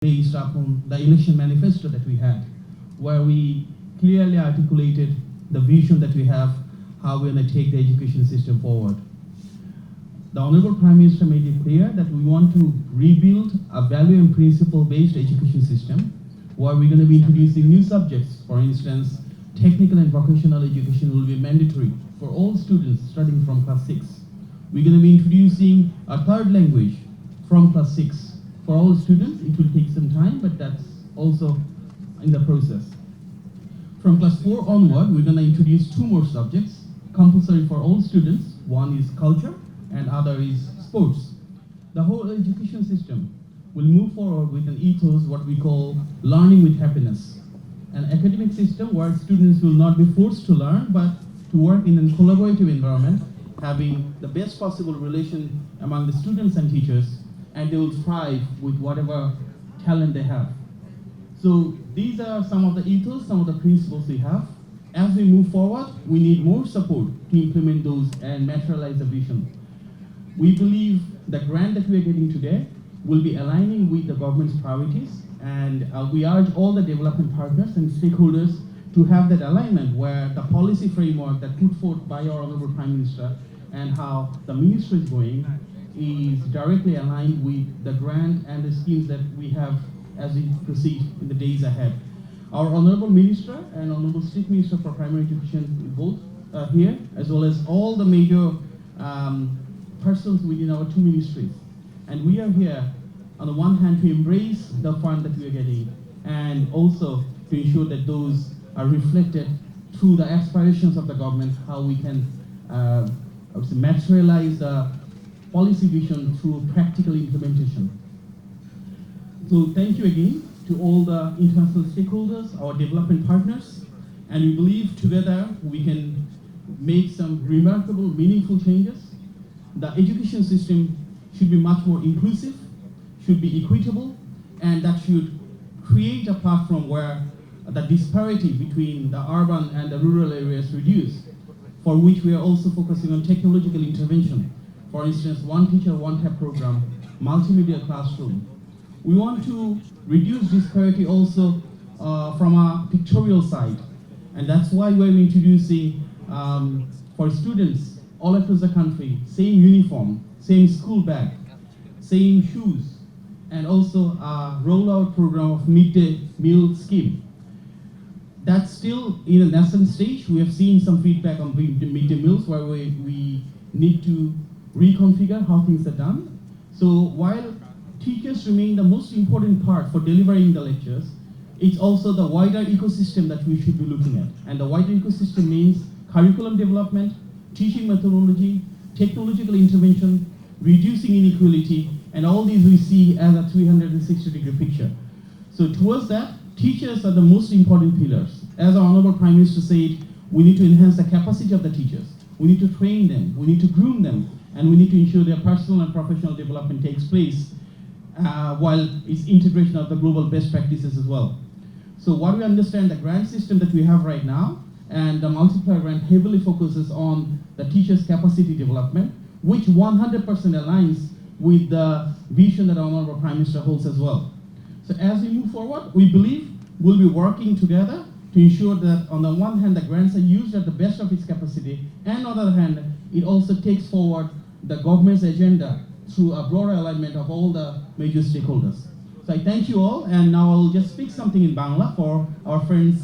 based upon the election manifesto that we had, where we clearly articulated the vision that we have, how we're going to take the education system forward. The Honorable Prime Minister made it clear that we want to rebuild a value and principle-based education system, where we're going to be introducing new subjects. For instance, technical and vocational education will be mandatory for all students starting from class 6. We're going to be introducing a third language from class 6. For all students, it will take some time, but that's also in the process. From class 4 onward, we're going to introduce 2 more subjects, compulsory for all students. One is culture and other is sports. The whole education system will move forward with an ethos, what we call learning with happiness. An academic system where students will not be forced to learn, but to work in a collaborative environment, having the best possible relation among the students and teachers, and they will thrive with whatever talent they have. So these are some of the ethos, some of the principles we have. As we move forward, we need more support to implement those and materialize the vision. We believe the grant that we are getting today will be aligning with the government's priorities, and we urge all the development partners and stakeholders to have that alignment where the policy framework that put forth by our Honorable Prime Minister and how the ministry is going is directly aligned with the grant and the schemes that we have as we proceed in the days ahead. Our Honorable Minister and Honorable State Minister for Primary Education both here, as well as all the major persons within our 2 ministries. And we are here, on the one hand, to embrace the fund that we are getting, and also to ensure that those are reflected through the aspirations of the government, how we can materialize the policy vision through practical implementation. So thank you again to all the international stakeholders, our development partners, and we believe together we can make some remarkable, meaningful changes. The education system should be much more inclusive, should be equitable, and that should create a platform where the disparity between the urban and the rural areas reduce, for which we are also focusing on technological intervention. For instance, one teacher, one tap program, multimedia classroom. We want to reduce disparity also from a pictorial side. And that's why we're introducing, for students all across the country, same uniform, same school bag, same shoes, and also a rollout program of midday meal scheme. That's still in a nascent stage. We have seen some feedback on midday meals where we need to reconfigure how things are done. So while teachers remain the most important part for delivering the lectures, it's also the wider ecosystem that we should be looking at. And the wider ecosystem means curriculum development, teaching methodology, technological intervention, reducing inequality, and all these we see as a 360-degree picture. So towards that, teachers are the most important pillars. As our Honorable Prime Minister said, we need to enhance the capacity of the teachers. We need to train them, we need to groom them, and we need to ensure their personal and professional development takes place while it's integration of the global best practices as well. So what we understand, the grant system that we have right now and the multiplier grant heavily focuses on the teacher's capacity development, which 100% aligns with the vision that our Honorable Prime Minister holds as well. So as we move forward, we believe we'll be working together to ensure that on the one hand, the grants are used at the best of its capacity, and on the other hand, it also takes forward the government's agenda through a broader alignment of all the major stakeholders. So I thank you all, and now I'll just speak something in Bangla for our friends